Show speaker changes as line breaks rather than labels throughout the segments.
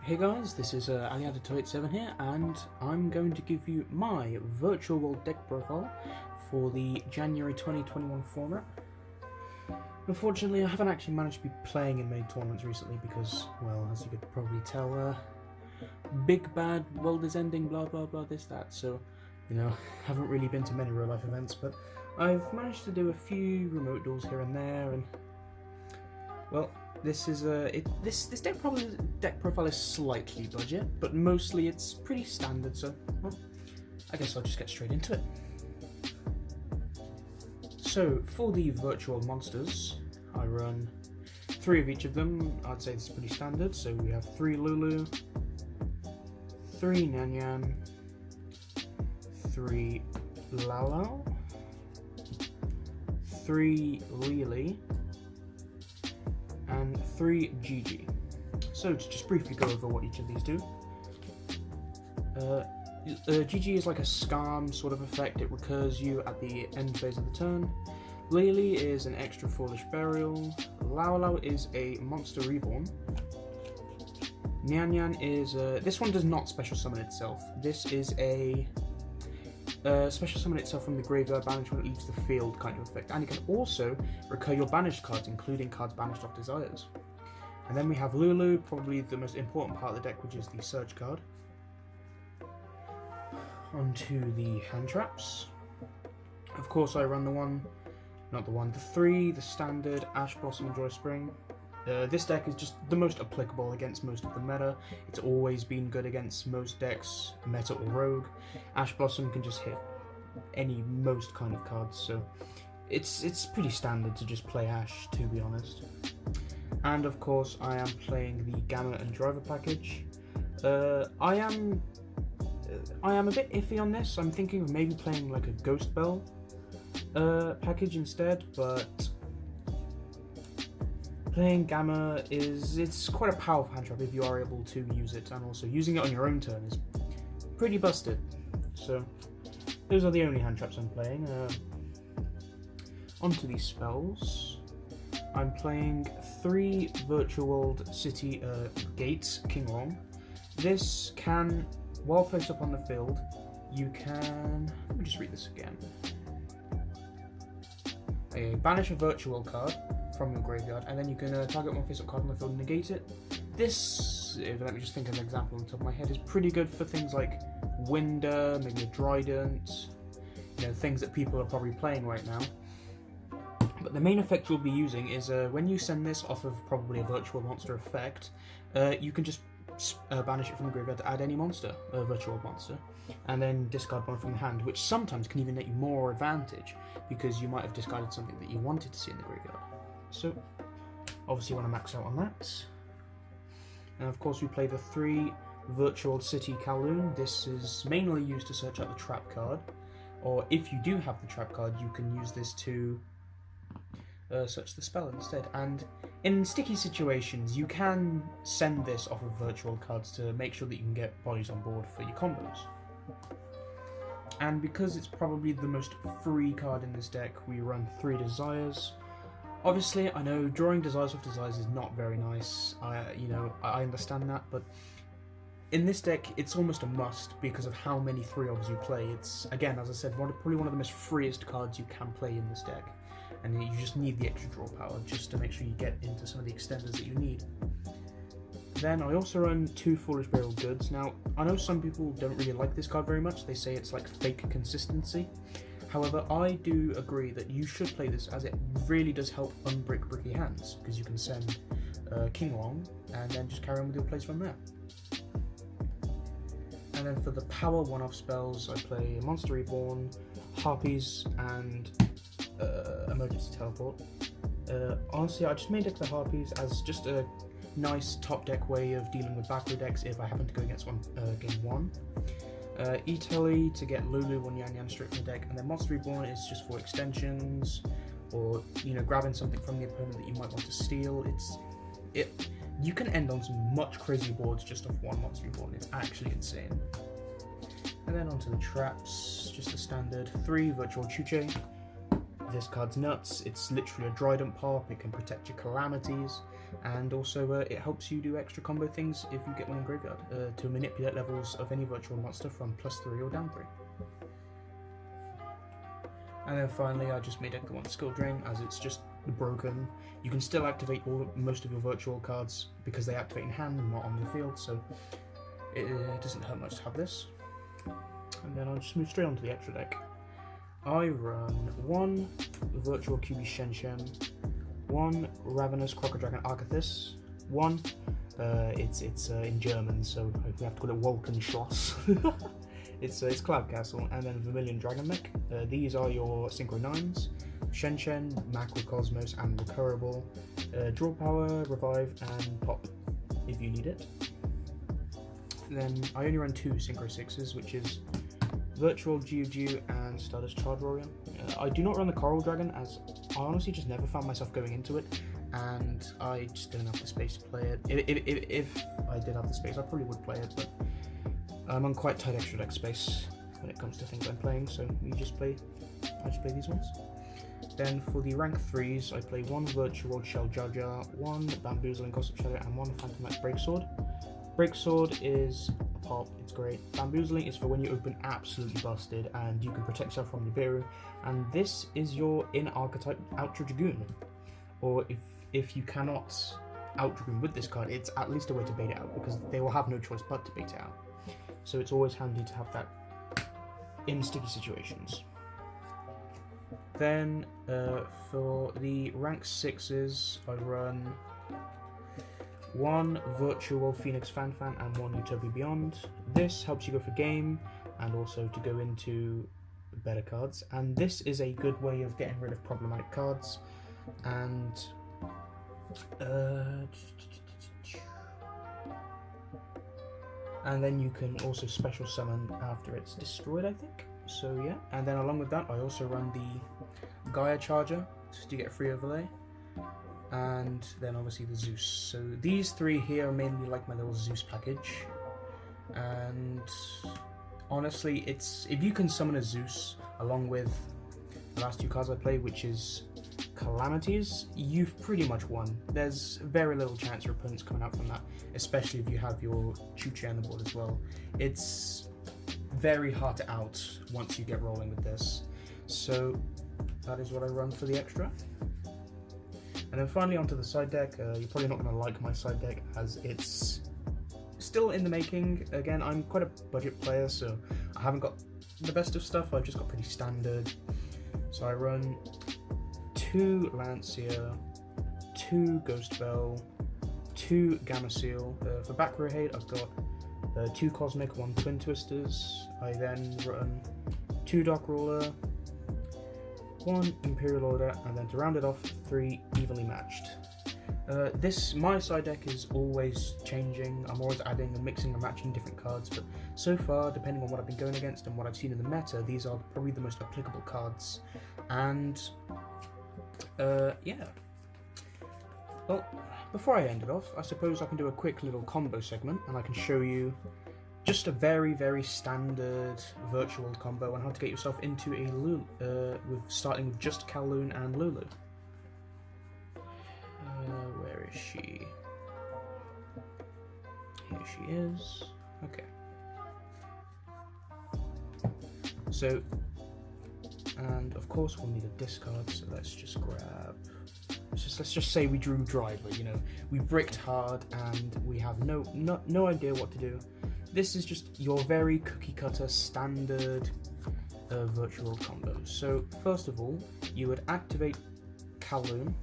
Hey guys, this is AliAditoid7 here, and I'm going to give you my virtual world deck profile for the January 2021 format. Unfortunately, I haven't actually managed to be playing in main tournaments recently because, well, as you could probably tell, big bad world is ending, blah blah blah, this, that, so, haven't really been to many real life events, but I've managed to do a few remote duels here and there, and, well, this is this deck profile is slightly budget, but mostly it's pretty standard. So, well, I guess I'll just get straight into it. So for the virtual monsters, I run 3 of each of them. I'd say this is pretty standard. So we have 3 Lulu, 3 Nyan, 3 Lao, 3 Lily, and 3 yugioh. So to just briefly go over what each of these do. Yugioh is like a scam sort of effect. It recurs you at the end phase of the turn. Lily is an extra foolish burial. Lao is a monster reborn. Nyan is this one does not special summon itself. This is a special summon itself from the graveyard banished when it leaves the field kind of effect, and it can also recur your banished cards, including cards banished off desires. And then we have Lulu, probably the most important part of the deck, which is the Surge card. Onto the hand traps. Of course, I run the 3, the standard, Ash Blossom and Joy Spring. This deck is just the most applicable against most of the meta. It's always been good against most decks, meta or rogue. Ash Blossom can just hit most kind of cards, so it's pretty standard to just play Ash, to be honest. And of course, I am playing the Gamma and Driver package. I am a bit iffy on this. I'm thinking of maybe playing like a Ghost Bell package instead, but playing Gamma it's quite a powerful hand trap if you are able to use it, and also using it on your own turn is pretty busted. So those are the only hand traps I'm playing. Onto these spells. I'm playing 3 Virtual World City Gates King Long. This can, while face up on the field, you can, let me just read this again. Banish a virtual card from your graveyard, and then you can target one face-up card on the field and negate it. This, let me just think of an example on the top of my head, is pretty good for things like Winder, maybe a Trident, things that people are probably playing right now. But the main effect you'll be using is when you send this off of probably a virtual monster effect, you can just banish it from the graveyard to add any monster, a virtual monster, and then discard one from the hand, which sometimes can even net you more advantage because you might have discarded something that you wanted to see in the graveyard. So, obviously you want to max out on that. And of course we play the 3 Virtual City Kowloon. This is mainly used to search out the trap card, or if you do have the trap card, you can use this to search the spell instead. And in sticky situations, you can send this off of virtual cards to make sure that you can get bodies on board for your combos. And because it's probably the most free card in this deck, we run 3 Desires. Obviously, I know drawing Desires off Desires is not very nice. I understand that, but in this deck, it's almost a must because of how many 3-ofs you play. It's, again, as I said, probably one of the most freest cards you can play in this deck. And you just need the extra draw power just to make sure you get into some of the extenders that you need. Then I also run 2 Foolish Burial Goods. Now, I know some people don't really like this card very much. They say it's like fake consistency. However, I do agree that you should play this as it really does help unbrick bricky hands, because you can send King Long and then just carry on with your plays from there. And then for the power 1-off spells, I play Monster Reborn, Harpies, and Emergency Teleport. Honestly, I just made it the Harpies as just a nice top deck way of dealing with back row decks if I happen to go against one game 1. E-Telly to get Lulu or Nyan straight from the deck, and then Monster Reborn is just for extensions, or grabbing something from the opponent that you might want to steal. You can end on some much crazier boards just off 1 Monster Reborn. It's actually insane. And then onto the traps, just the standard 3 Virtual Yugioh. This card's nuts. It's literally a Trident pop. It can protect your calamities. and also it helps you do extra combo things if you get one in graveyard to manipulate levels of any virtual monster from +3 or down 3. And then finally, I just made one skill drain as it's just broken. You can still activate most of your virtual cards because they activate in hand, not on the field, so it doesn't hurt much to have this. And then I'll just move straight onto the extra deck. I run one virtual QB Shen, one Ravenous Crocodile Arcathis, one it's in German, so we have to call it Wolkenschloss. It's Cloud Castle, and then Vermilion Dragon Mech. These are your Synchro 9s, Shen, Macrocosmos, and Recurable. Draw power, revive, and pop if you need it. Then I only run 2 Synchro 6s, which is Virtual yugioh and Stardust Chardrorian. I do not run the Coral Dragon as I honestly just never found myself going into it, and I just don't have the space to play it. If I did have the space, I probably would play it, but I'm on quite tight extra deck space when it comes to things I'm playing, so I just play these ones. Then for the rank 3s, I play one Virtual Shell Jaja, one Bamboozling Gossip Shadow, and one Phantom Knight Breaksword. Breaksword is a pop, it's great. Bamboozling is for when you open absolutely busted and you can protect yourself from Nibiru, and this is your in-archetype Outer Dragoon. Or if you cannot Out Dragoon with this card, it's at least a way to bait it out, because they will have no choice but to bait it out. So it's always handy to have that in sticky situations. Then for the rank 6s, I run one Virtual Phoenix Fanfan and one Utopia Beyond. This helps you go for game and also to go into better cards, and this is a good way of getting rid of problematic cards. And then you can also special summon after it's destroyed, I think. So yeah, and then along with that, I also run the Gaia Charger to get free overlay, and then obviously the Zeus. So these 3 here are mainly like my little Zeus package, and honestly, it's if you can summon a Zeus along with the last 2 cards I play, which is Calamities, you've pretty much won. There's very little chance your opponent's coming out from that, especially if you have your Chuche on the board as well. It's very hard to out once you get rolling with this. So that is what I run for the extra. And then finally onto the side deck. You're probably not going to like my side deck as it's still in the making. Again, I'm quite a budget player, so I haven't got the best of stuff. I've just got pretty standard. So I run 2 Lancia, 2 Ghost Bell, 2 Gamma Seal. For back row hate, I've got 2 Cosmic, 1 Twin Twisters. I then run 2 Dark Ruler, 1 Imperial Order, and then to round it off, 3 Evenly Matched. My side deck is always changing. I'm always adding and mixing and matching different cards, but so far, depending on what I've been going against and what I've seen in the meta, these are probably the most applicable cards. And yeah. Well, before I end it off, I suppose I can do a quick little combo segment, and I can show you just a very, very standard virtual combo on how to get yourself into a Lulu, starting with just Kowloon and Lulu. Where is she? Here she is. Okay. So, and of course we'll need a discard, so let's just grab... Let's just say we drew Driver, you know, we bricked hard and we have no idea what to do. This is just your very cookie cutter standard virtual combo. So first of all, you would activate Kowloon,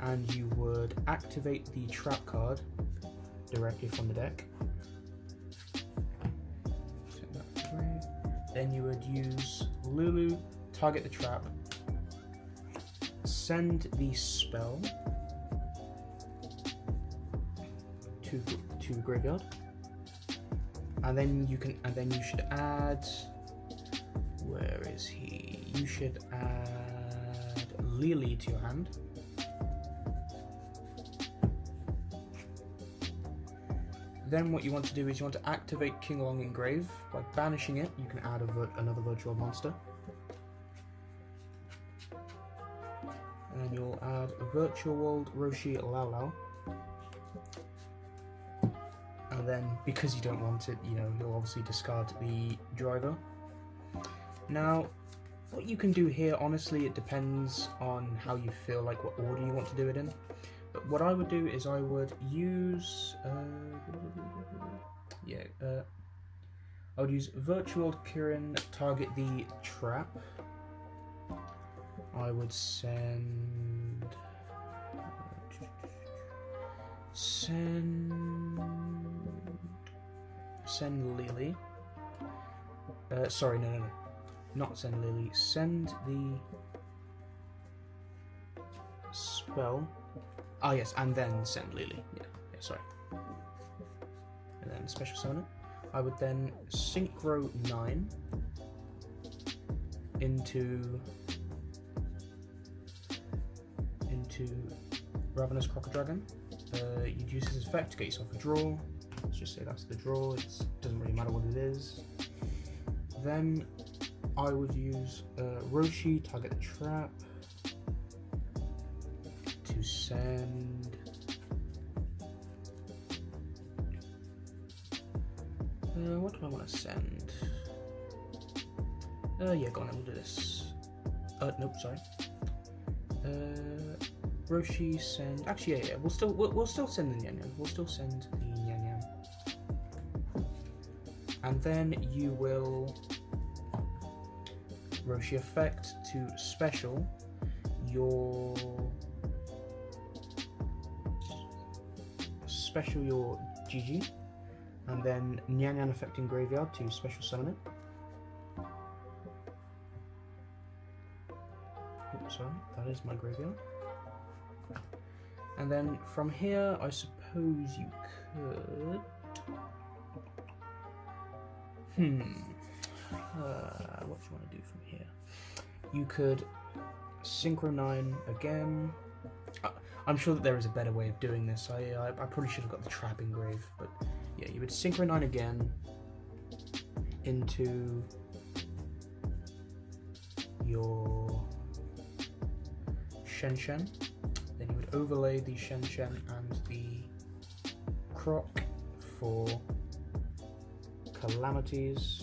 and you would activate the trap card directly from the deck. Then you would use Lulu, target the trap, send the spell to graveyard, and then you should add, where is he? You should add Lily to your hand. Then what you want to do is you want to activate King Long Engrave. By banishing it, you can add another virtual monster. and then you'll add Virtual World Roshi Lao Lao. And then, because you don't want it, you'll obviously discard the driver. Now, what you can do here, honestly, it depends on how you feel, like what order you want to do it in. But what I would do is I would use, I would use Virtual Kirin, target the trap. I would send Lily. Sorry, no, not send Lily. Send the spell. Ah, yes, and then send Lily. Yeah, sorry. And then special summon it. I would then synchro 9 into Ravenous Crocodile. You'd use his effect to get yourself a draw. Let's just say that's the draw. It doesn't really matter what it is. Then I would use Roshi, target the trap, to send what do I want to send? Yeah, go on, we'll do this. Nope, sorry. Roshi, send. Actually, yeah. We'll still send the Nyan Nyan. We'll still send the Nyan Nyan. And then you will Roshi effect to special your GG, and then Nyan Nyan effect in graveyard to special summon it. Oops, sorry, that is my graveyard. And then from here, I suppose you could. What do you want to do from here? You could Synchro 9 again. I'm sure that there is a better way of doing this. I probably should have got the trap engraved, but yeah, you would Synchro 9 again into your Shen Shen. Then you would overlay the Shen Shen and the Croc for Calamities,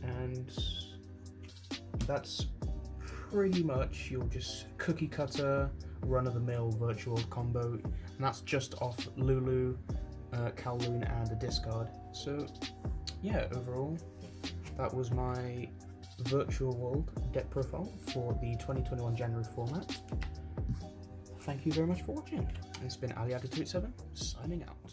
and that's pretty much your just cookie cutter run-of-the-mill virtual combo, and that's just off Lulu, Kowloon and a discard. So yeah, overall that was my Virtual World deck profile for the 2021 January format. Thank you very much for watching. It's been AliAga287 signing out.